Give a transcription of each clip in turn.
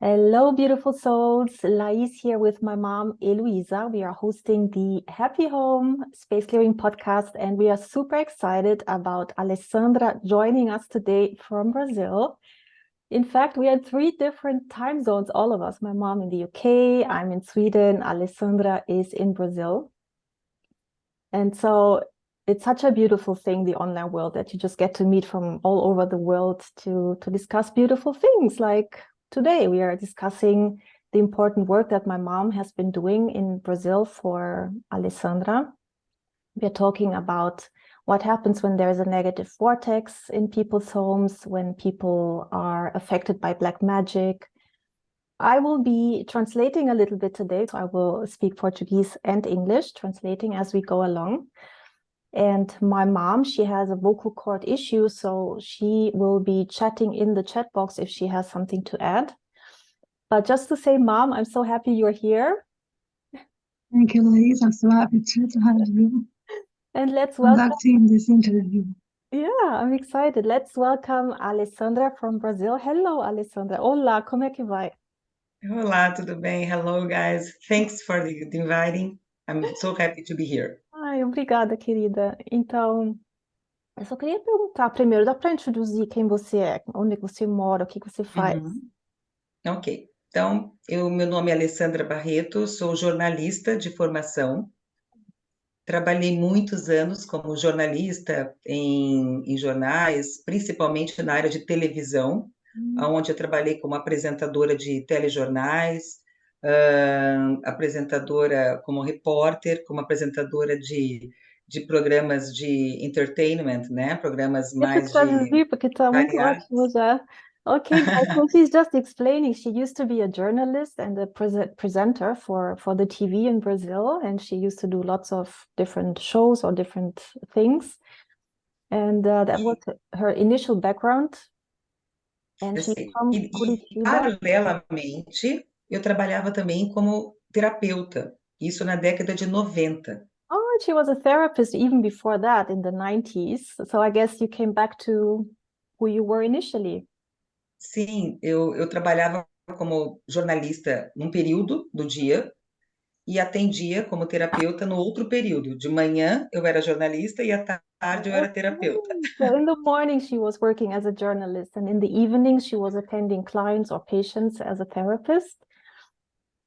Hello, beautiful souls. Lais here with my mom, Eloisa. We are hosting the Happy Home Space Clearing podcast, and we are super excited about Alessandra joining us today from Brazil. In fact, we are in 3 different time zones, all of us. My mom in the UK, I'm in Sweden, Alessandra is in Brazil. And so it's such a beautiful thing, the online world, that you just get to meet from all over the world to discuss beautiful things. Like today, we are discussing the important work that my mom has been doing in Brazil for Alessandra. We are talking about what happens when there's a negative vortex in people's homes, when people are affected by black magic. I will be translating a little bit today, so I will speak Portuguese and English, translating as we go along. And my mom, she has a vocal cord issue, so she will be chatting in the chat box if she has something to add. But just to say, Mom, I'm so happy you're here. Thank you, Lais. I'm so happy to have you And let's welcome. conducting this interview. Yeah, I'm excited. Let's welcome Alessandra from Brazil. Hello, Alessandra. Olá, como é que vai? Olá, tudo bem? Hello, guys. Thanks for the inviting. I'm so happy to be here. Ai, obrigada, querida. Então, eu só queria perguntar primeiro, dá para introduzir quem você é, onde você mora, o que você faz? Ok. Então, meu nome é Alessandra Barreto, sou jornalista de formação. Trabalhei muitos anos como jornalista em jornais, principalmente na área de televisão, onde eu trabalhei como apresentadora de telejornais, apresentadora como repórter, como apresentadora de programas de entertainment, né? Programas Deixa eu mais de traduzir, porque tá muito variados. ótimo já. Okay, guys, so she's just explaining. She used to be a journalist and a presenter for the TV in Brazil, and she used to do lots of different shows or different things. And that was her initial background. And she's Assim, from e Curitiba. paralelamente, eu trabalhava também como terapeuta, isso na década de 90. Oh, she was a therapist even before that in the 90s. So I guess you came back to who you were initially. Sim, eu trabalhava como jornalista num período do dia e atendia como terapeuta no outro período. De manhã eu era jornalista e à tarde eu era terapeuta. Okay. So in the morning, she was working as a journalist, and in the evening, she was attending clients or patients as a therapist.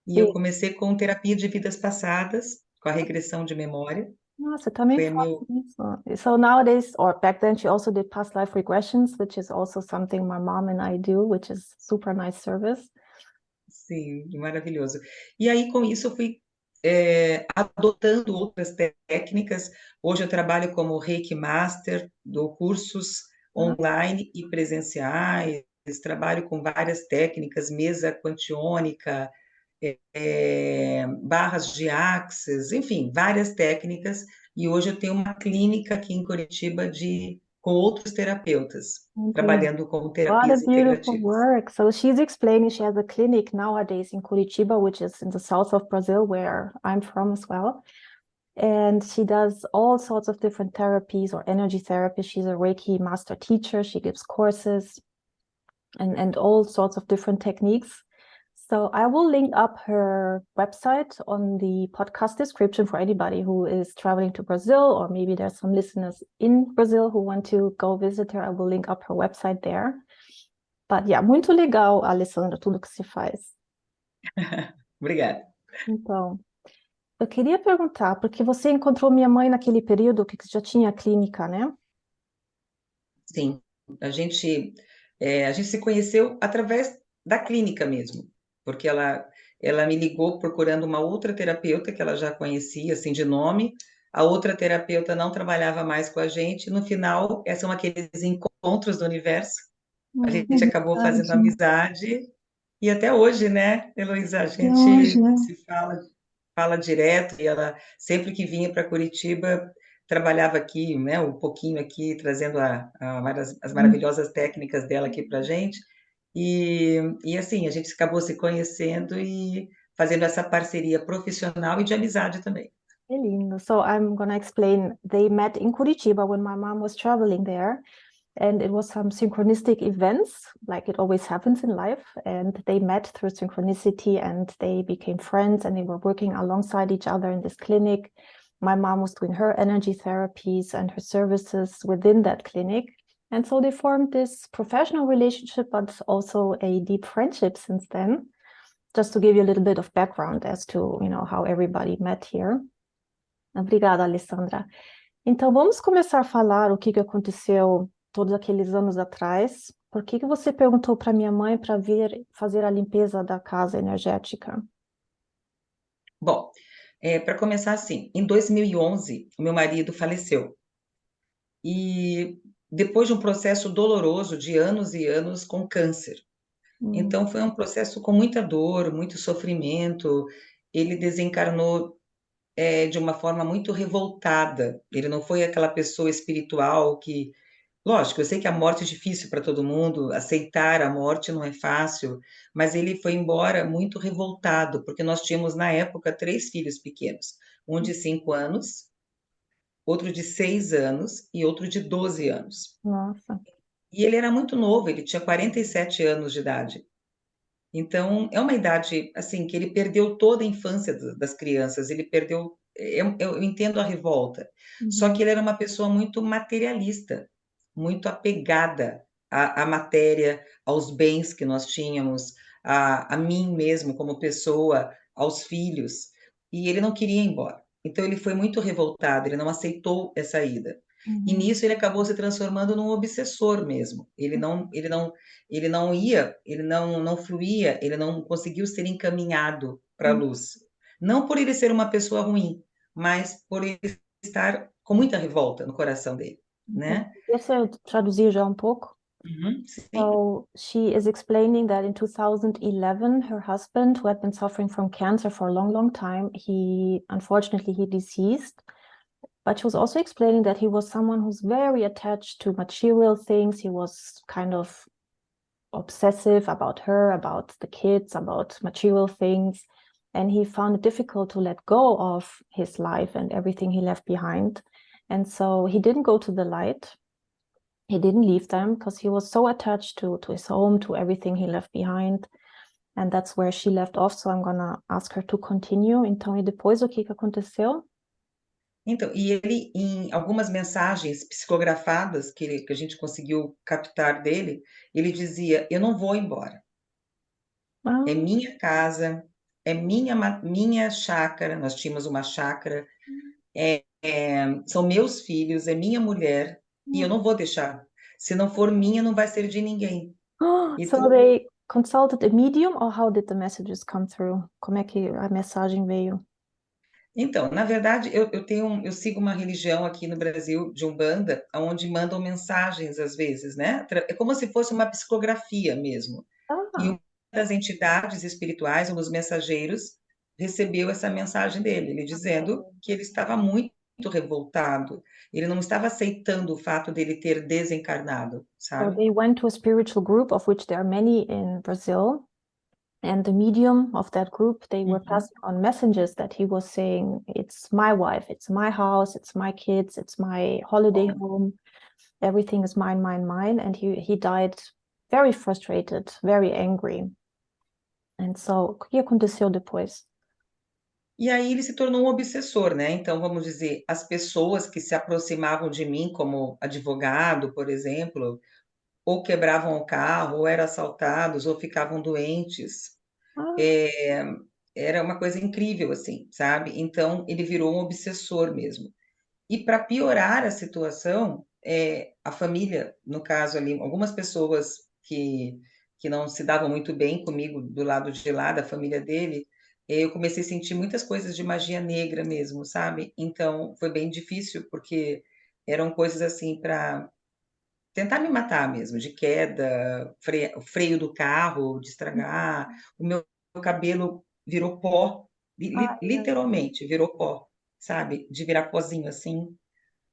E eu comecei com terapia de vidas passadas, com a regressão de memória. Nossa, também Foi faço isso. So nowadays, or back then, she also did past life regressions, which is also something my mom and I do, which is super nice service. Sim, maravilhoso. E aí, com isso, eu fui adotando outras técnicas. Hoje eu trabalho como Reiki Master, dou cursos online e presenciais, trabalho com várias técnicas, mesa quantiônica, barras de axis, enfim, várias técnicas. E hoje eu tenho uma clínica aqui em Curitiba com outros terapeutas, trabalhando com What a terapias beautiful integrativas. work. So she's explaining she has a clinic nowadays in Curitiba, which is in the south of Brazil, where I'm from as well. And she does all sorts of different therapies or energy therapy. She's a Reiki master teacher. She gives courses and all sorts of different techniques. So I will link up her website on the podcast description for anybody who is traveling to Brazil, or maybe there's some listeners in Brazil who want to go visit her. I will link up her website there. But yeah, muito legal, Alessandra, tudo que você faz. Obrigada. Então, eu queria perguntar, porque você encontrou minha mãe naquele período que já tinha clínica, né? Sim, a gente se conheceu através da clínica mesmo, porque ela me ligou procurando uma outra terapeuta que ela já conhecia, assim, de nome. A outra terapeuta não trabalhava mais com a gente. No final, são aqueles encontros do universo. A gente acabou fazendo amizade e até hoje, né, Heloísa, a Hoje, gente se fala direto e ela sempre que vinha para Curitiba trabalhava aqui, né, um pouquinho aqui, trazendo as maravilhosas técnicas dela aqui para a gente. E assim, a gente acabou se conhecendo e fazendo essa parceria profissional e de amizade também. Que lindo. So I'm going to explain. They met in Curitiba when my mom was traveling there. And it was some synchronistic events, like it always happens in life. And they met through synchronicity and they became friends and they were working alongside each other in this clinic. My mom was doing her energy therapies and her services within that clinic. And so they formed this professional relationship, but also a deep friendship since then. Just to give you a little bit of background as to, how everybody met here. Obrigada, Alessandra. Então, vamos começar a falar o que aconteceu todos aqueles anos atrás. Por que você perguntou para minha mãe para vir fazer a limpeza da casa energética? Bom, para começar assim, em 2011, o meu marido faleceu. E depois de um processo doloroso de anos e anos com câncer. Então, foi um processo com muita dor, muito sofrimento. Ele desencarnou de uma forma muito revoltada. Ele não foi aquela pessoa espiritual que... Lógico, eu sei que a morte é difícil para todo mundo, aceitar a morte não é fácil, mas ele foi embora muito revoltado, porque nós tínhamos, na época, 3 filhos pequenos. Um de 5 anos, outro de 6 anos e outro de 12 anos. Nossa. E ele era muito novo, ele tinha 47 anos de idade. Então, é uma idade, assim, que ele perdeu toda a infância das crianças, ele perdeu... Eu entendo a revolta, só que ele era uma pessoa muito materialista, muito apegada à matéria, aos bens que nós tínhamos, a mim mesmo como pessoa, aos filhos, e ele não queria ir embora. Então, ele foi muito revoltado, ele não aceitou essa ida. E nisso ele acabou se transformando num obsessor mesmo. Ele não ia, ele não fluía, ele não conseguiu ser encaminhado para a luz. Não por ele ser uma pessoa ruim, mas por ele estar com muita revolta no coração dele, né? Deixa eu traduzir já um pouco. Sim. So she is explaining that in 2011, her husband, who had been suffering from cancer for a long, long time, unfortunately he deceased. But she was also explaining that he was someone who's very attached to material things. He was kind of obsessive about her, about the kids, about material things. And he found it difficult to let go of his life and everything he left behind. And so he didn't go to the light. He didn't leave them because he was so attached to his home, to everything he left behind. And that's where she left off. So I'm going to ask her to continue. Então, e depois o que aconteceu? Então, e ele, em algumas mensagens psicografadas que a gente conseguiu captar dele, ele dizia: eu não vou embora. É minha casa, é minha chácara, nós tínhamos uma chácara, são meus filhos, é minha mulher, e eu não vou deixar. Se não for minha, não vai ser de ninguém. So they consulted a medium, or how did the messages come through? Como é que a mensagem veio? Então, na verdade, eu sigo uma religião aqui no Brasil de Umbanda, onde mandam mensagens às vezes, né? É como se fosse uma psicografia mesmo. E uma das entidades espirituais, um dos mensageiros, recebeu essa mensagem dele, ele dizendo que ele estava muito revoltado, ele não estava aceitando o fato dele ter desencarnado, sabe? So they went to a spiritual group, of which there are many in Brazil. And the medium of that group, they were passing on messages that he was saying, it's my wife, it's my house, it's my kids, it's my holiday home. Everything is mine, mine, mine. And he died very frustrated, very angry. And so, o que aconteceu depois? E aí ele se tornou um obsessor, né? Então, vamos dizer, as pessoas que se aproximavam de mim como advogado, por exemplo, ou quebravam o carro, ou eram assaltados, ou ficavam doentes. Era uma coisa incrível, assim, sabe? Então, ele virou um obsessor mesmo. E para piorar a situação, a família, no caso ali, algumas pessoas que não se davam muito bem comigo do lado de lá, da família dele, eu comecei a sentir muitas coisas de magia negra mesmo, sabe? Então, foi bem difícil, porque eram coisas assim para tentar me matar mesmo, de queda, o freio do carro, de estragar, o meu cabelo virou pó, literalmente virou pó, sabe? De virar pozinho assim,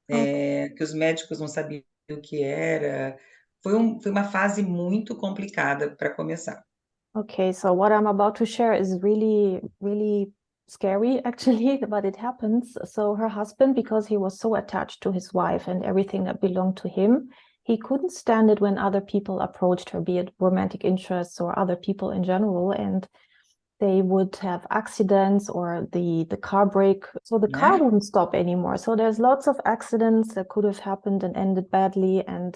que os médicos não sabiam o que era. Foi uma fase muito complicada para começar. Okay, so what I'm about to share is really, really scary, actually, but it happens. So her husband, because he was so attached to his wife and everything that belonged to him, he couldn't stand it when other people approached her, be it romantic interests or other people in general, and they would have accidents or the car break, so the car wouldn't stop anymore. So there's lots of accidents that could have happened and ended badly, and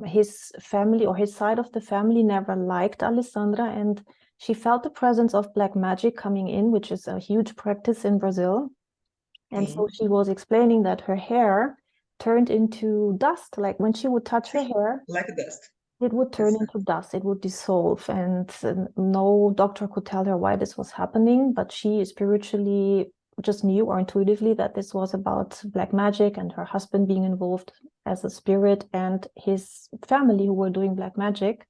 his family or his side of the family never liked Alessandra, and she felt the presence of black magic coming in, which is a huge practice in Brazil. And so she was explaining that her hair turned into dust, like when she would touch her hair, like dust. it would turn into dust, it would dissolve, and no doctor could tell her why this was happening, but she spiritually just knew or intuitively that this was about black magic and her husband being involved as a spirit and his family who were doing black magic.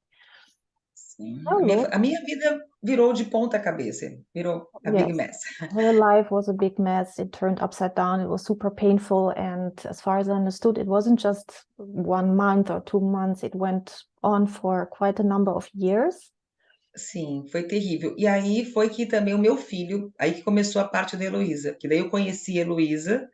Sim. Oh, A minha vida virou de ponta cabeça, virou a big yes. mess. Her life was a big mess. It turned upside down. It was super painful. And as far as I understood, it wasn't just 1 month or 2 months. It went on for quite a number of years. Sim, foi terrível. E aí foi que também o meu filho, aí que começou a parte da Heloísa, que daí eu conheci a Heloísa,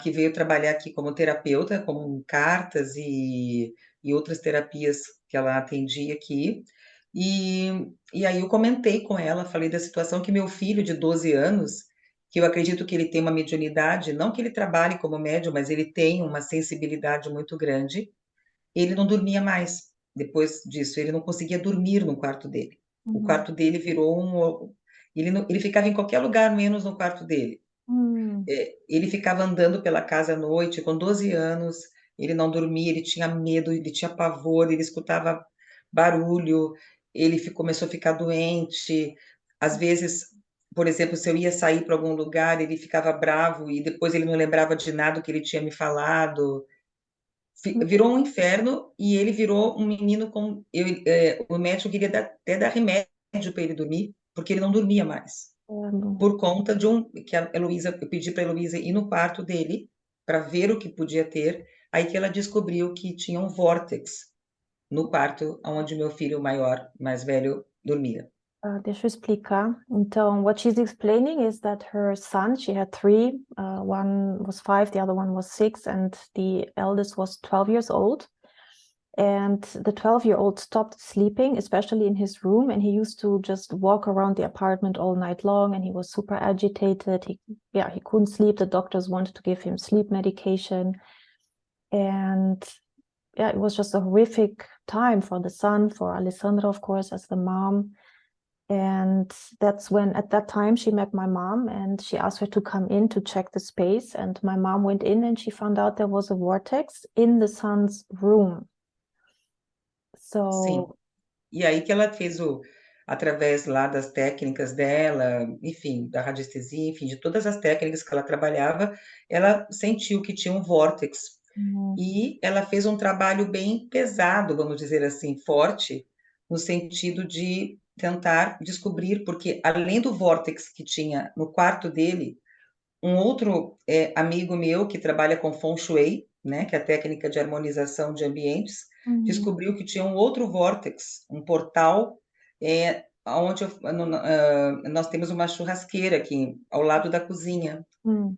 que veio trabalhar aqui como terapeuta, com cartas e outras terapias que ela atendia aqui. E aí eu comentei com ela, falei da situação que meu filho de 12 anos, que eu acredito que ele tem uma mediunidade, não que ele trabalhe como médium, mas ele tem uma sensibilidade muito grande, ele não dormia mais. Depois disso, ele não conseguia dormir no quarto dele. O quarto dele virou ele ficava em qualquer lugar, menos no quarto dele. Ele ficava andando pela casa à noite, com 12 anos, ele não dormia, ele tinha medo, ele tinha pavor, ele escutava barulho, começou a ficar doente. Às vezes, por exemplo, se eu ia sair para algum lugar, ele ficava bravo e depois ele não lembrava de nada que ele tinha me falado. Virou um inferno e ele virou um menino com... o médico queria até dar remédio para ele dormir, porque ele não dormia mais. Por conta de que a Heloísa, eu pedi para a Heloísa ir no quarto dele para ver o que podia ter, aí que ela descobriu que tinha um vortex no quarto onde meu filho mais velho, dormia. Deixa eu explicar. Então, what she's explaining is that her son, she had 3, one was 5, the other one was 6, and the eldest was 12 years old. And the 12-year-old stopped sleeping, especially in his room, and he used to just walk around the apartment all night long, and he was super agitated. He couldn't sleep. The doctors wanted to give him sleep medication. And it was just a horrific time for the son, for Alessandra, of course, as the mom. And that's when, at that time, she met my mom and she asked her to come in to check the space. And my mom went in and she found out there was a vortex in the son's room. So... Sim. E aí que ela fez através lá das técnicas dela, enfim, da radiestesia, enfim, de todas as técnicas que ela trabalhava, ela sentiu que tinha um vórtex. E ela fez um trabalho bem pesado, vamos dizer assim, forte, no sentido de tentar descobrir, porque além do vórtex que tinha no quarto dele, um outro amigo meu que trabalha com Feng Shui, né, que é a técnica de harmonização de ambientes, descobriu que tinha um outro vórtex, um portal, onde nós temos uma churrasqueira aqui, ao lado da cozinha.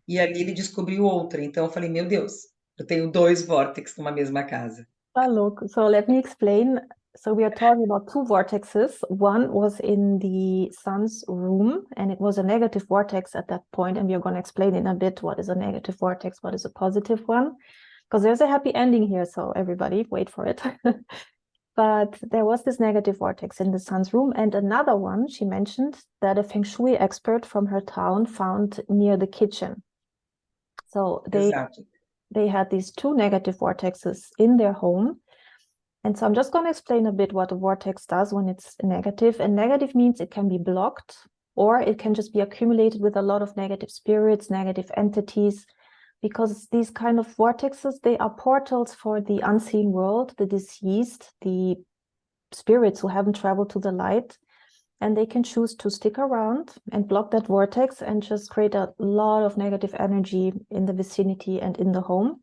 E ali ele descobriu outra. Então eu falei, meu Deus, eu tenho 2 vórtices numa mesma casa. Look, so let me explain. So we are talking about 2 vortexes. One was in the son's room, and it was a negative vortex at that point, and we are going to explain in a bit what is a negative vortex, what is a positive one, because there's a happy ending here, so everybody wait for it. But there was this negative vortex in the son's room, and another one she mentioned that a Feng Shui expert from her town found near the kitchen. So they had these 2 negative vortexes in their home. And so I'm just going to explain a bit what a vortex does when it's negative. And negative means it can be blocked, or it can just be accumulated with a lot of negative spirits, negative entities, because these kind of vortexes, they are portals for the unseen world, the deceased, the spirits who haven't traveled to the light. And they can choose to stick around and block that vortex and just create a lot of negative energy in the vicinity and in the home.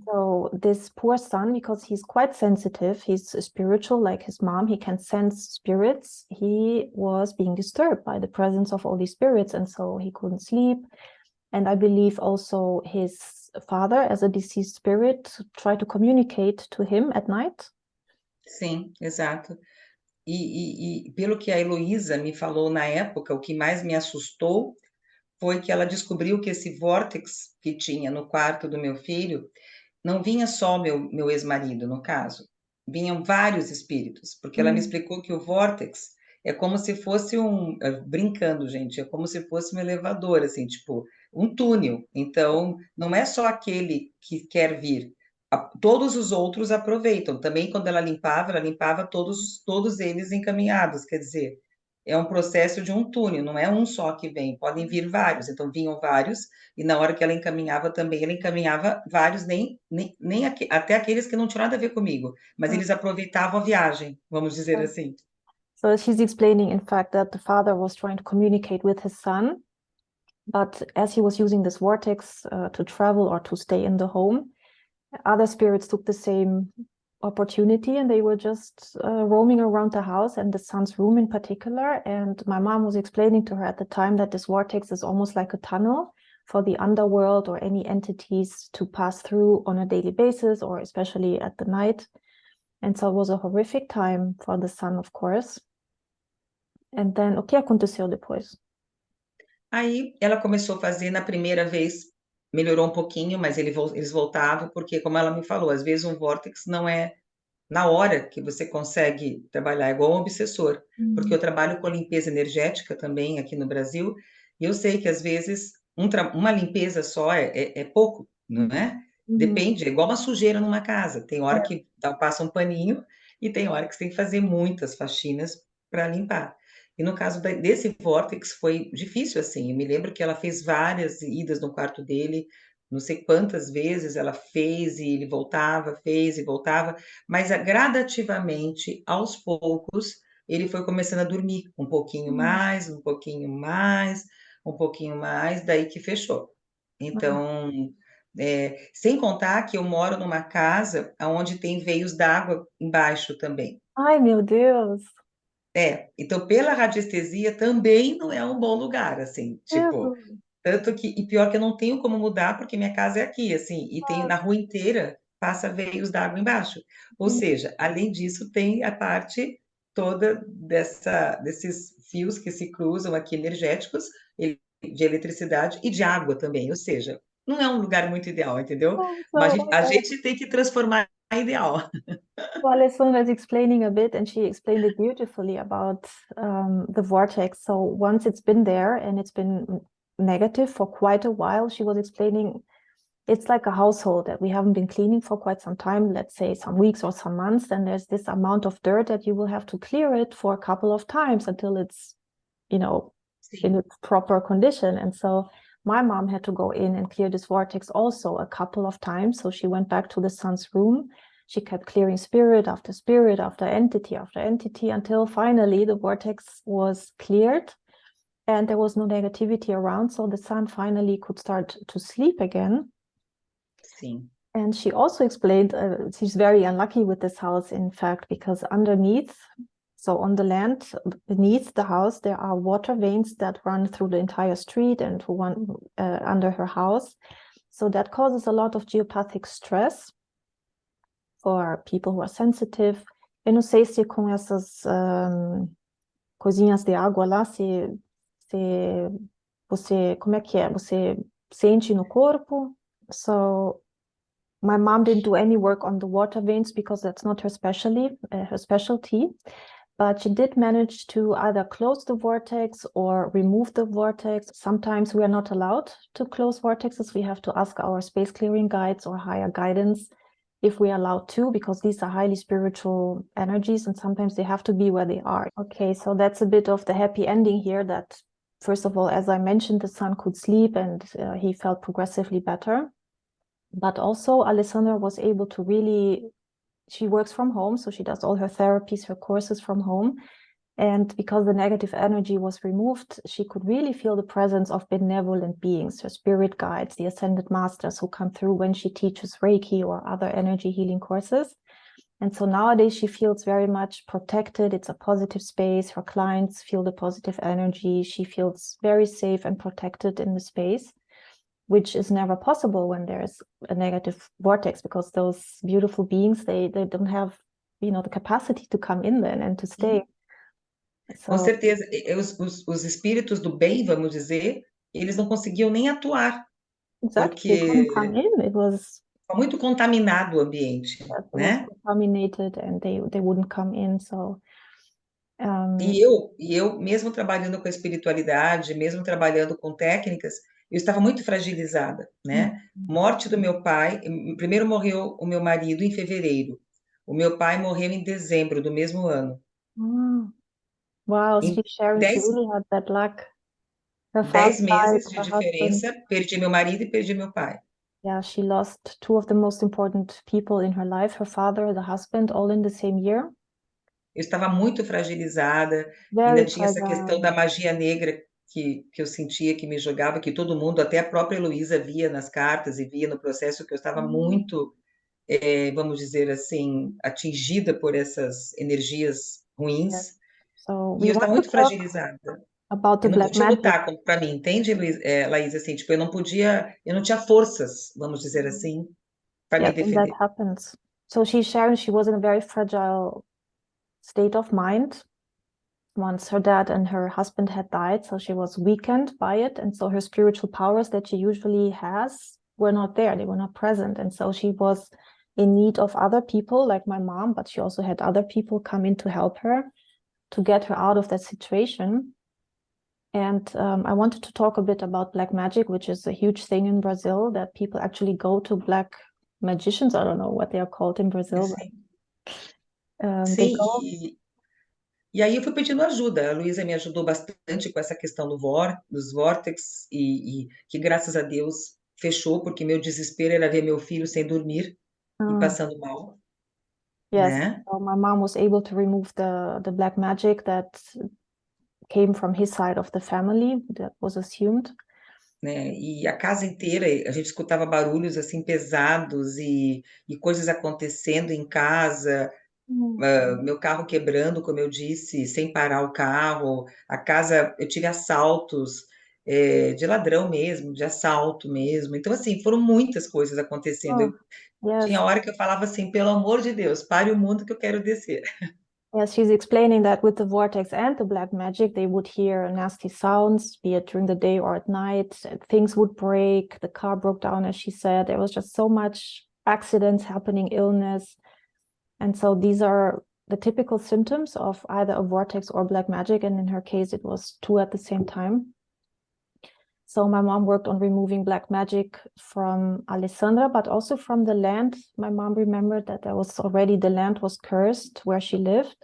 So this poor son, because he's quite sensitive, he's spiritual like his mom, he can sense spirits, he was being disturbed by the presence of all these spirits, and so he couldn't sleep. And I believe also his father as a deceased spirit to try to communicate to him at night? Sim, exato. E pelo que a Heloísa me falou na época, o que mais me assustou foi que ela descobriu que esse vórtex que tinha no quarto do meu filho não vinha só meu ex-marido, no caso, vinham vários espíritos, porque ela me explicou que o vórtex é como se fosse brincando, gente, é como se fosse um elevador, assim, tipo, um túnel. Então, não é só aquele que quer vir, todos os outros aproveitam. Também, quando ela limpava todos eles encaminhados, quer dizer, é um processo de um túnel, não é um só que vem, podem vir vários. Então, vinham vários, e na hora que ela encaminhava também, ela encaminhava vários, até aqueles que não tinham nada a ver comigo, mas eles aproveitavam a viagem, vamos dizer assim. So she's explaining, in fact, that the father was trying to communicate with his son, but as he was using this vortex to travel or to stay in the home, other spirits took the same opportunity and they were just roaming around the house and the son's room in particular. And my mom was explaining to her at the time that this vortex is almost like a tunnel for the underworld or any entities to pass through on a daily basis, or especially at the night. And so it was a horrific time for the son, of course. And then, o que aconteceu depois? Aí ela começou a fazer na primeira vez, melhorou um pouquinho, mas eles voltavam, porque, como ela me falou, às vezes um vórtex não é na hora que você consegue trabalhar, é igual um obsessor, porque eu trabalho com limpeza energética também aqui no Brasil, e eu sei que às vezes uma limpeza só é pouco, não é? Depende, é igual uma sujeira numa casa, tem hora que passa um paninho e tem hora que você tem que fazer muitas faxinas para limpar. E no caso desse vórtex foi difícil assim, eu me lembro que ela fez várias idas no quarto dele, não sei quantas vezes ela fez e ele voltava, fez e voltava, mas gradativamente, aos poucos, ele foi começando a dormir um pouquinho mais, um pouquinho mais, um pouquinho mais, daí que fechou. Então, sem contar que eu moro numa casa onde tem veios d'água embaixo também. Ai, meu Deus! Então pela radiestesia também não é um bom lugar, assim, tipo, Jesus. tanto que, e pior que eu não tenho como mudar, porque minha casa é aqui, assim, e tem na rua inteira passa veios d'água embaixo. Ou seja, além disso, tem a parte toda desses fios que se cruzam aqui energéticos, de eletricidade e de água também. Ou seja, não é um lugar muito ideal, entendeu? Mas a gente tem que transformar em ideal. So Alessandra is explaining a bit, and she explained it beautifully about the vortex. So once it's been there and it's been negative for quite a while, she was explaining it's like a household that we haven't been cleaning for quite some time, let's say some weeks or some months, and there's this amount of dirt that you will have to clear it for a couple of times until it's, in its proper condition. And so my mom had to go in and clear this vortex also a couple of times. So she went back to the son's room. She kept clearing spirit after entity until finally the vortex was cleared and there was no negativity around. So the son finally could start to sleep again. Sim. And she also explained she's very unlucky with this house, in fact, because underneath, so on the land beneath the house, there are water veins that run through the entire street and under her house. So that causes a lot of geopathic stress for people who are sensitive. Eu não sei se com essas coisinhas de água lá, se você, como é que é? Você sente no corpo? So my mom didn't do any work on the water veins because that's not her specialty, but she did manage to either close the vortex or remove the vortex. Sometimes we are not allowed to close vortexes. We have to ask our space clearing guides or higher guidance if we are allowed to, because these are highly spiritual energies and sometimes they have to be where they are. Okay, so that's a bit of the happy ending here, that first of all, as I mentioned, the son could sleep and he felt progressively better. But also Alessandra was able to she works from home, so she does all her therapies, her courses from home. And because the negative energy was removed, she could really feel the presence of benevolent beings, her spirit guides, the ascended masters who come through when she teaches Reiki or other energy healing courses. And so nowadays she feels very much protected. It's a positive space. Her clients feel the positive energy. She feels very safe and protected in the space. which is never possible when there's a negative vortex, because those beautiful beings, they don't have, the capacity to come in then and to stay. Com So certeza, os espíritos do bem, vamos dizer, eles não conseguiam nem atuar, exactly, they couldn't come porque in. It was estava muito contaminado o ambiente, it was né? contaminated, and they wouldn't come in. So E eu, mesmo trabalhando com a espiritualidade, mesmo trabalhando com técnicas, eu estava muito fragilizada, né? Morte do meu pai, primeiro morreu o meu marido em fevereiro, o meu pai morreu em dezembro do mesmo ano. wow, Em she's sharing, she 10, really had that luck. Her father 10 died, meses de her husband. diferença, perdi meu marido e perdi meu pai. Yeah, she lost two of the most important people in her life, her father, the husband, all in the same year. Eu estava muito fragilizada, ainda Very tinha essa questão fragile. da magia negra que eu sentia que me jogava, que todo mundo, até a própria Heloísa via nas cartas e via no processo que eu estava muito, vamos dizer assim, atingida por essas energias Yes. ruins, So e we eu want estava to muito talk fragilizada. about the Eu não black podia magic. lutar para mim, entende, Laís? Assim, tipo, eu não podia, eu não tinha forças, vamos dizer assim, para me Yes, and that defender. happens. So she's sharing she was in a very fragile state of mind once her dad and her husband had died. So she was weakened by it. And so her spiritual powers that she usually has were not there. They were not present. And so she was in need of other people like my mom, but she also had other people come in to help her, to get her out of that situation. And I wanted to talk a bit about black magic, which is a huge thing in Brazil, that people actually go to black magicians. I don't know what they are called in Brazil, but they Sim, go. e aí eu fui pedindo ajuda. A Luísa me ajudou bastante com essa questão dos vortex e que, graças a Deus, fechou, porque meu desespero era ver meu filho sem dormir e passando mal, Yes, né? so my mom was able to remove the black magic that came from his side of the family, that was assumed. Né? E a casa inteira, a gente escutava barulhos assim pesados e coisas acontecendo em casa, meu carro quebrando, como eu disse, sem parar o carro, a casa, eu tive assaltos, de ladrão mesmo, de assalto mesmo. Então, assim, foram muitas coisas acontecendo. Oh, yes. Tinha hora que eu falava assim, pelo amor de Deus, pare o mundo que eu quero descer. Yes, she's explaining that with the vortex and the black magic, they would hear nasty sounds, be it during the day or at night. Things would break. The car broke down, as she said. There was just so much accidents happening, illness. And so these are the typical symptoms of either a vortex or black magic. And in her case, it was two at the same time. So my mom worked on removing black magic from Alessandra, but also from the land. My mom remembered that there was already, the land was cursed where she lived.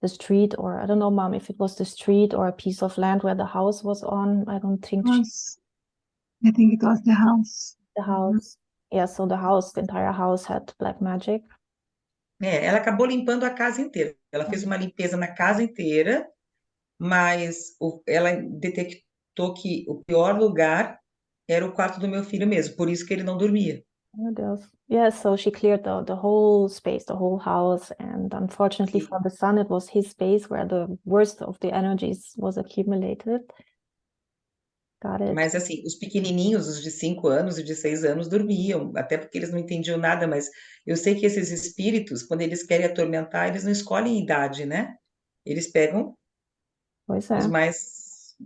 The street, or I don't know, Mom, if it was the street or a piece of land where the house was on. I don't think I think it was the house. the house. Yeah, so the entire house had black magic. Ela acabou limpando a casa inteira. Ela fez uma limpeza na casa inteira, mas ela detectou que o pior lugar era o quarto do meu filho mesmo, por isso que ele não dormia. Oh, Deus. Yeah, so she cleared the whole space, the whole house. And unfortunately for the son, it was his space where the worst of the energies was accumulated. Got it. Mas, assim, os pequenininhos, os de 5 anos e de 6 anos, dormiam, até porque eles não entendiam nada, mas eu sei que esses espíritos, quando eles querem atormentar, eles não escolhem idade, né? Eles pegam Pois os é. mais,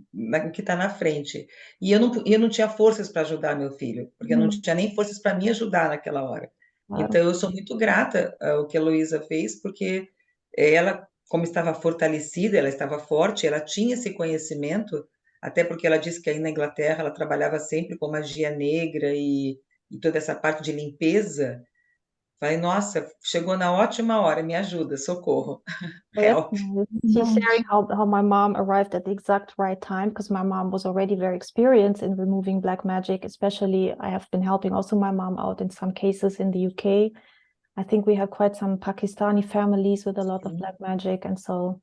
que está na frente. E eu não tinha forças para ajudar meu filho, porque eu não tinha nem forças para me ajudar naquela hora. Claro. Então, eu sou muito grata ao que a Heloísa fez, porque ela, como estava fortalecida, ela estava forte, ela tinha esse conhecimento, até porque ela disse que aí na Inglaterra ela trabalhava sempre com magia negra e toda essa parte de limpeza. Falei, nossa, chegou na ótima hora, me ajuda, socorro, Well, that's help. nice. She's sharing how my mom arrived at the exact right time, because my mom was already very experienced in removing black magic. Especially, I have been helping also my mom out in some cases in the UK. I think we have quite some Pakistani families with a lot of black magic, and so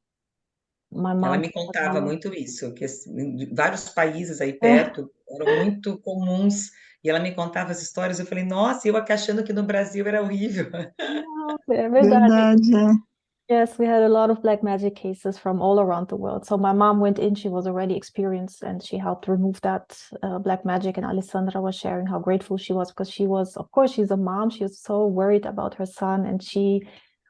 my Ela mom. me contava muito isso, que assim, vários países aí perto eram muito comuns, e ela me contava as histórias, eu falei, nossa, eu aqui achando que no Brasil era horrível. Não, é verdade. Verdade, é. Yes, we had a lot of black magic cases from all around the world. So my mom went in, she was already experienced, and she helped remove that black magic. And Alessandra was sharing how grateful she was, because she was, of course, she's a mom. She was so worried about her son, and she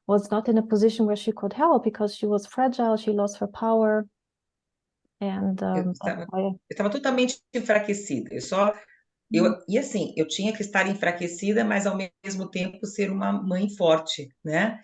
was not in a position where she could help because she was fragile. She lost her power. And Eu that's estava, why, eu estava totalmente enfraquecida. E assim, eu tinha que estar enfraquecida, mas ao mesmo tempo ser uma mãe forte, né?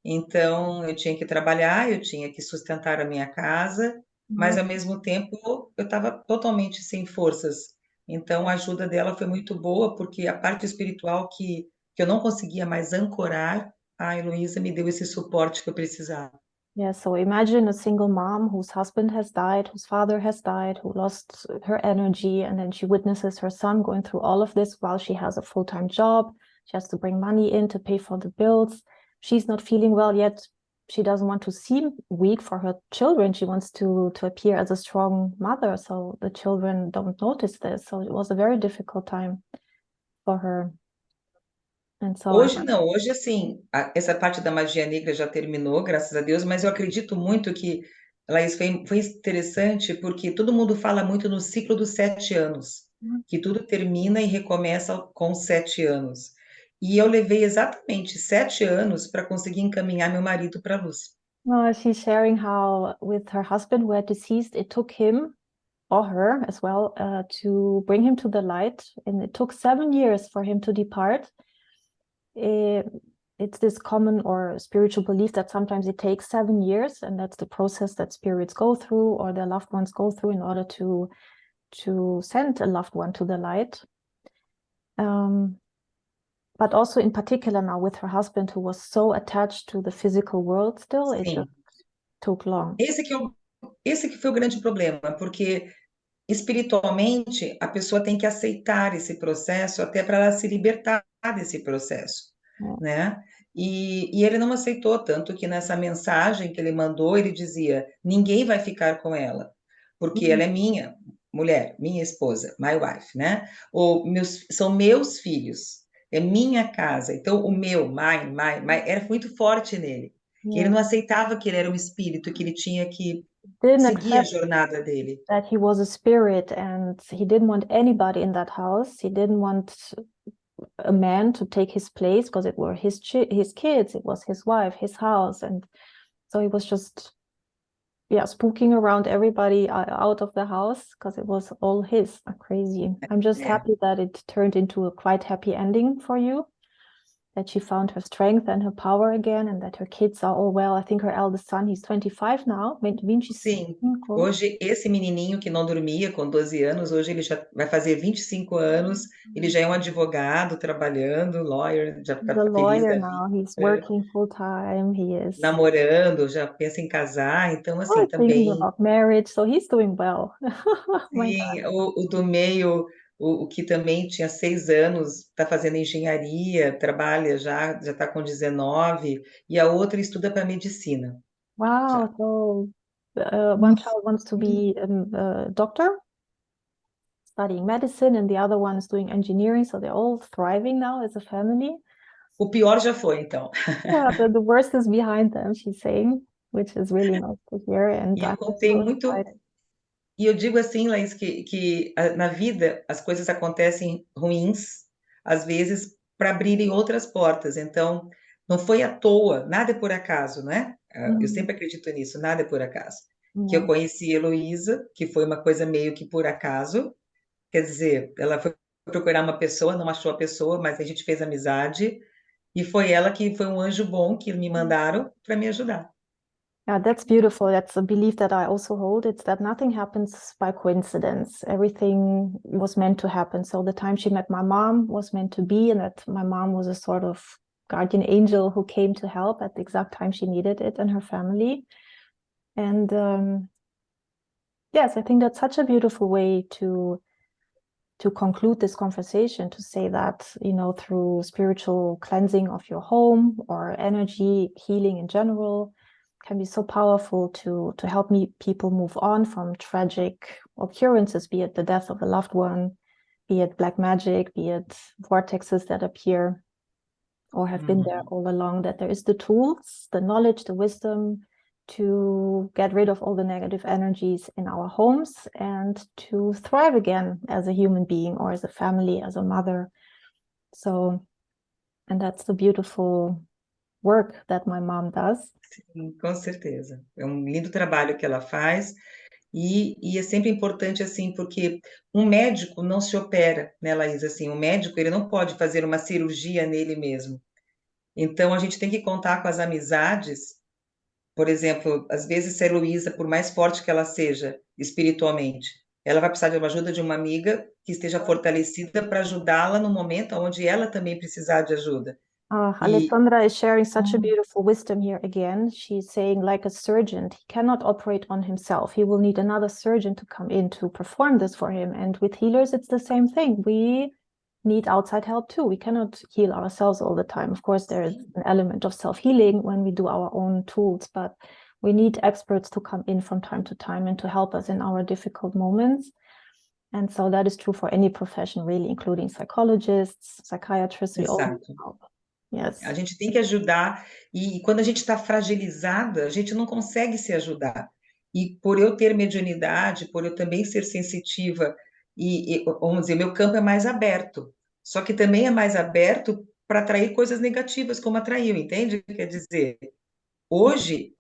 Então, eu tinha que trabalhar, eu tinha que sustentar a minha casa, mas ao mesmo tempo eu estava totalmente sem forças. Então, a ajuda dela foi muito boa, porque a parte espiritual que eu não conseguia mais ancorar, a Heloísa me deu esse suporte que eu precisava. yeah, so imagine a single mom whose husband has died, whose father has died, who lost her energy, and then she witnesses her son going through all of this while she has a full-time job. She has to bring money in to pay for the bills. She's not feeling well yet. She doesn't want to seem weak for her children. She wants to appear as a strong mother, so the children don't notice this. So it was a very difficult time for her. And so Hoje não, hoje assim, essa parte da magia negra já terminou, graças a Deus, mas eu acredito muito que, Laís, foi interessante porque todo mundo fala muito no ciclo dos 7 anos, que tudo termina e recomeça com 7 anos. E eu levei exatamente 7 anos para conseguir encaminhar meu marido para a luz. she's sharing how with her husband who had deceased, it took him or her as well to bring him to the light, and it took 7 years for him to depart. It's this common or spiritual belief that sometimes it takes 7 years, and that's the process that spirits go through or their loved ones go through in order to send a loved one to the light. But also in particular now with her husband, who was so attached to the physical world still, it just Sim, took long. esse que foi o grande problema, porque espiritualmente a pessoa tem que aceitar esse processo até para ela se libertar desse processo, né? E ele não aceitou, tanto que nessa mensagem que ele mandou, ele dizia: ninguém vai ficar com ela, porque ela é minha mulher, minha esposa, my wife, né? São meus filhos, é minha casa. Então, o meu, mine, era muito forte nele. Ele Yeah. não aceitava que ele era um espírito, que ele tinha que Didn't seguir a accept jornada dele. that he was a spirit, and he didn't want anybody in that house. He didn't want a man to take his place because it were his kids, it was his wife, his house, and so he was just spooking around everybody out of the house because it was all his. Crazy. I'm just happy that it turned into a quite happy ending for you, that she found her strength and her power again, and that her kids are all well. I think her eldest son, he's 25 now. Sim, hoje esse menininho que não dormia com 12 anos, hoje ele já vai fazer 25 anos, ele já é um advogado trabalhando, lawyer, já He's está a feliz lawyer da now. He's vida, working full time. He is namorando, já pensa em casar, então assim, thinking também, about marriage, so he's doing well. My sim, o do meio, o que também tinha 6 anos, está fazendo engenharia, trabalha já está com 19, e a outra estuda para medicina, Wow, já. so one child wants to be a doctor, studying medicine, and the other one is doing engineering. So they're all thriving now as a family. O pior já foi, então. Yeah, the worst is behind them, she's saying, which is really nice to hear. And E eu I'm contei so muito. excited. E eu digo assim, Laís, que na vida as coisas acontecem ruins, às vezes, para abrirem outras portas. Então, não foi à toa, nada é por acaso, né? Eu sempre acredito nisso, nada é por acaso. Que eu Yeah. conheci Heloísa, que foi uma coisa meio que por acaso, quer dizer, ela foi procurar uma pessoa, não achou a pessoa, mas a gente fez amizade, e foi ela que foi um anjo bom que me mandaram para me ajudar. Yeah, that's beautiful. That's a belief that I also hold. It's that nothing happens by coincidence. Everything was meant to happen. So the time she met my mom was meant to be, and that my mom was a sort of guardian angel who came to help at the exact time she needed it, and her family. And yes, I think that's such a beautiful way to conclude this conversation, to say that, through spiritual cleansing of your home or energy healing in general, can be so powerful to help people move on from tragic occurrences, be it the death of a loved one, be it black magic, be it vortexes that appear. or have been there all along, that there is the tools, the knowledge, the wisdom to get rid of all the negative energies in our homes and to thrive again as a human being or as a family, as a mother. So, and that's the beautiful work that my mom does. Sim, com certeza. É um lindo trabalho que ela faz e é sempre importante, assim, porque um médico não se opera, né, Lais? Assim, o médico, ele não pode fazer uma cirurgia nele mesmo. Então, a gente tem que contar com as amizades. Por exemplo, às vezes, se a Heloísa, por mais forte que ela seja espiritualmente, ela vai precisar de uma ajuda de uma amiga que esteja fortalecida para ajudá-la no momento onde ela também precisar de ajuda. E Alessandra is sharing such a beautiful wisdom here again. She's saying, like a surgeon, he cannot operate on himself. He will need another surgeon to come in to perform this for him. And with healers, it's the same thing. We need outside help too. We cannot heal ourselves all the time. Of course, there is an element of self-healing when we do our own tools, but we need experts to come in from time to time and to help us in our difficult moments. And so that is true for any profession, really, including psychologists, psychiatrists. We all need exato. help. Yes. A gente tem que ajudar, e quando a gente está fragilizada, a gente não consegue se ajudar. E por eu ter mediunidade, por eu também ser sensitiva, vamos dizer, meu campo é mais aberto. Só que também é mais aberto para atrair coisas negativas, como atraiu, entende? Quer dizer, hoje,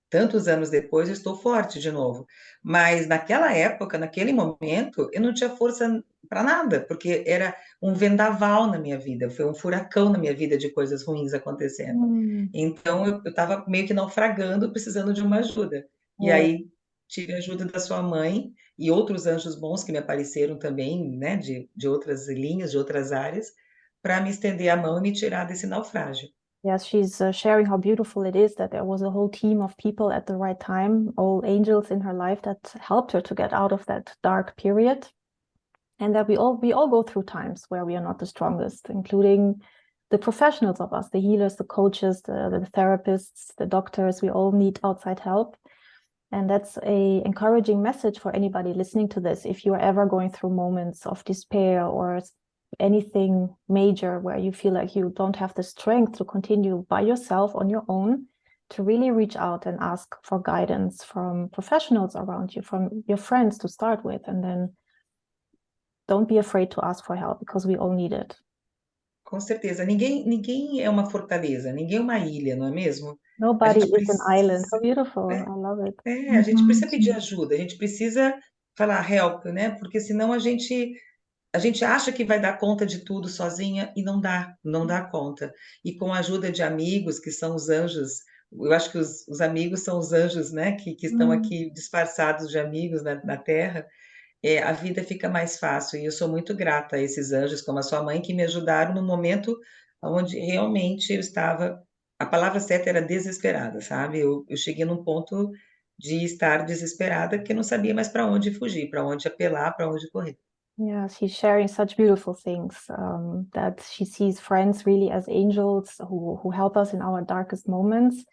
tantos anos depois, eu estou forte de novo. Mas naquela época, naquele momento, eu não tinha força para nada, porque era um vendaval na minha vida, foi um furacão na minha vida de coisas ruins acontecendo. Então, eu estava meio que naufragando, precisando de uma ajuda. E aí, tive a ajuda da sua mãe e outros anjos bons que me apareceram também, né, de outras linhas, de outras áreas, para me estender a mão e me tirar desse naufrágio. Yes, she's sharing how beautiful it is that there was a whole team of people at the right time, all angels in her life that helped her to get out of that dark period. And that we all go through times where we are not the strongest, including the professionals of us, the healers, the coaches, the therapists, the doctors. We all need outside help. And that's an encouraging message for anybody listening to this. If you're ever going through moments of despair or anything major where you feel like you don't have the strength to continue by yourself on your own, to really reach out and ask for guidance from professionals around you, from your friends to start with, and then don't be afraid to ask for help because we all need it. Com certeza, ninguém é uma fortaleza, ninguém é uma ilha, não é mesmo? A Nobody gente is an island. How precisa, beautiful. né? I love it. A gente precisa pedir Sim. ajuda, a gente precisa falar help, né? Porque senão a gente acha que vai dar conta de tudo sozinha e não dá conta. E com a ajuda de amigos, que são os anjos, eu acho que os amigos são os anjos, né? Que estão aqui disfarçados de amigos na Terra, a vida fica mais fácil. E eu sou muito grata a esses anjos, como a sua mãe, que me ajudaram no momento onde realmente eu estava. A palavra certa era desesperada, sabe? Eu cheguei num ponto de estar desesperada que eu não sabia mais para onde fugir, para onde apelar, para onde correr. Yeah, she's sharing such beautiful things, that she sees friends really as angels who help us in our darkest moments.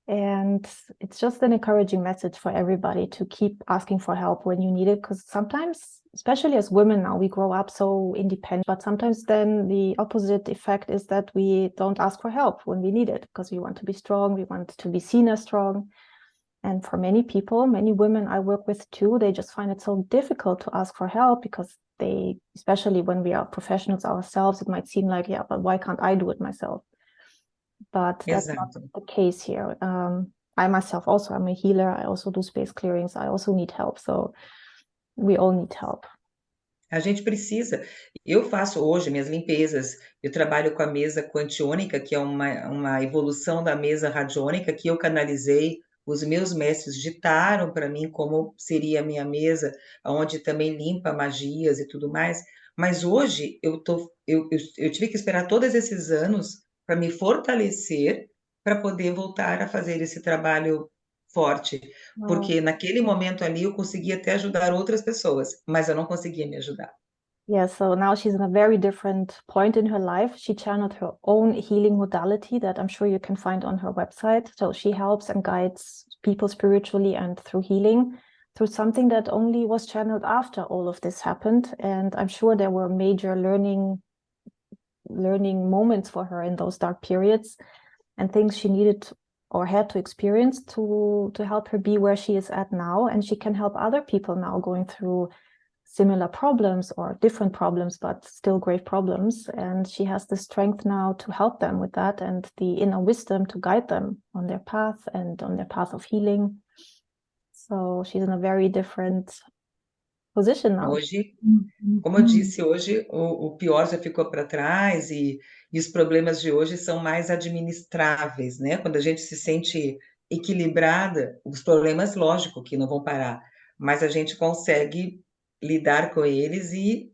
And it's just an encouraging message for everybody to keep asking for help when you need it, because sometimes, especially as women now, we grow up so independent, but sometimes then the opposite effect is that we don't ask for help when we need it because we want to be strong, we want to be seen as strong. And for many people, many women I work with too, they just find it so difficult to ask for help because they, especially when we are professionals ourselves, it might seem like, yeah, but why can't I do it myself? But that's not Exato. the case here. I myself also, I'm a healer. I also do space clearings. I also need help. So we all need help. A gente precisa. Eu faço hoje minhas limpezas, eu trabalho com a mesa quantiônica, que é uma evolução da mesa radiônica, que eu canalizei, os meus mestres ditaram para mim como seria a minha mesa, onde também limpa magias e tudo mais. Mas hoje eu tive que esperar todos esses anos para me fortalecer, para poder voltar a fazer esse trabalho forte. Porque naquele momento ali eu conseguia até ajudar outras pessoas, mas eu não conseguia me ajudar. Yeah, so now she's in a very different point in her life. She channeled her own healing modality that I'm sure you can find on her website. So she helps and guides people spiritually and through healing, through something that only was channeled after all of this happened. And I'm sure there were major learning learning moments for her in those dark periods, and things she needed or had to experience to help her be where she is at now. And she can help other people now going through similar problems or different problems, but still great problems. And she has the strength now to help them with that, and the inner wisdom to guide them on their path and on their path of healing. So she's in a very different position now. Hoje, como eu disse, hoje o pior já ficou para trás e os problemas de hoje são mais administráveis, né? Quando a gente se sente equilibrada, os problemas, lógico, que não vão parar, mas a gente consegue lidar com eles e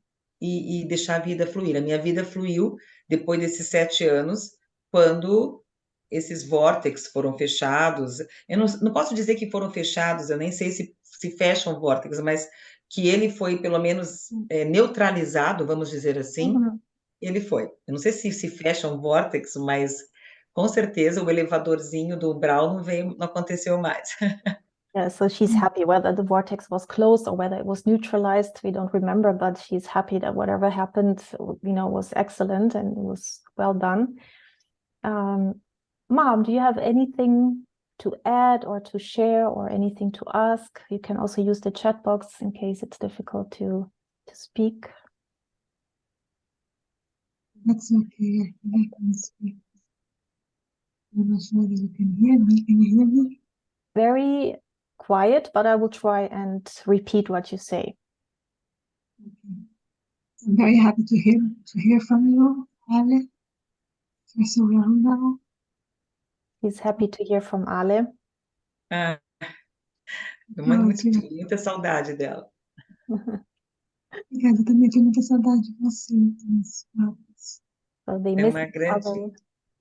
deixar a vida fluir. A minha vida fluiu depois desses 7 anos, quando esses vortex foram fechados. Eu não posso dizer que foram fechados, eu nem sei se fecham vortex, mas que ele foi, pelo menos, neutralizado, vamos dizer assim, ele foi. Eu não sei se fecha um vortex, mas com certeza o elevadorzinho do umbral não aconteceu mais. Yeah, so she's happy whether the vortex was closed or whether it was neutralized. We don't remember, but she's happy that whatever happened, was excellent and it was well done. Mom, do you have anything to add or to share or anything to ask? You can also use the chat box in case it's difficult to speak. That's okay. I can speak. I'm not sure that you can hear me. Can you hear me? Very quiet, but I will try and repeat what you say. Okay. I'm very happy to hear from you, Ale. You're so well now. He's happy to hear from Ale. Ah, muita saudade dela. Obrigada, também tenho muita saudade de você. So they miss each other.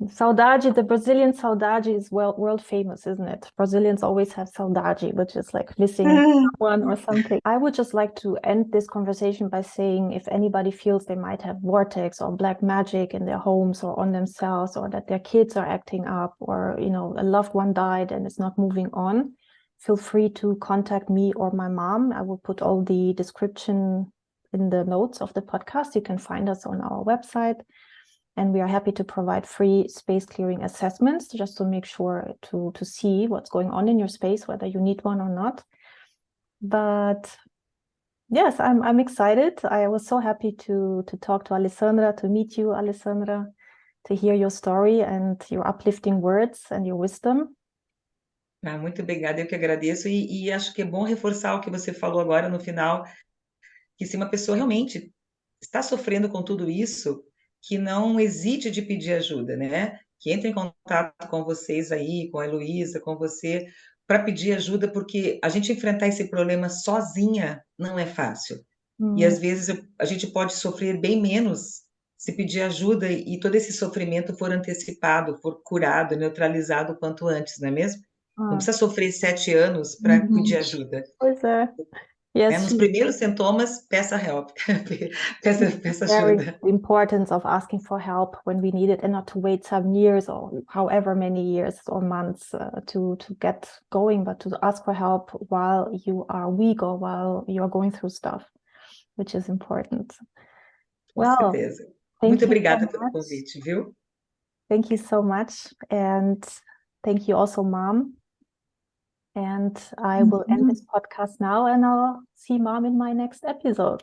Saudade, the Brazilian saudade is world famous, isn't it? Brazilians always have saudade, which is like missing someone or something. I would just like to end this conversation by saying, if anybody feels they might have vortex or black magic in their homes or on themselves, or that their kids are acting up, or a loved one died and is not moving on, feel free to contact me or my mom. I will put all the description in the notes of the podcast. You can find us on our website. And we are happy to provide free space clearing assessments just to make sure to see what's going on in your space, whether you need one or not. But yes, I'm excited. I was so happy to talk to Alessandra, to meet you, Alessandra, to hear your story and your uplifting words and your wisdom. Muito obrigada, eu que agradeço. E acho que é bom reforçar o que você falou agora no final, que se uma pessoa realmente está sofrendo com tudo isso, que não hesite de pedir ajuda, né? Que entre em contato com vocês aí, com a Heloísa, com você, para pedir ajuda, porque a gente enfrentar esse problema sozinha não é fácil. E às vezes a gente pode sofrer bem menos se pedir ajuda e todo esse sofrimento for antecipado, for curado, neutralizado o quanto antes, não é mesmo? Não precisa sofrer 7 anos para pedir ajuda. Pois é. Yes, Nos primeiros sintomas, peça help, peça very ajuda. importance of asking for help when we need it, and not to wait some years or however many years or months to get going, but to ask for help while you are weak or while you are going through stuff, which is important. Com certeza. Muito obrigada pelo convite, viu? Thank you so much, and thank you also, Mom. And I will end this podcast now, and I'll see Mom in my next episode.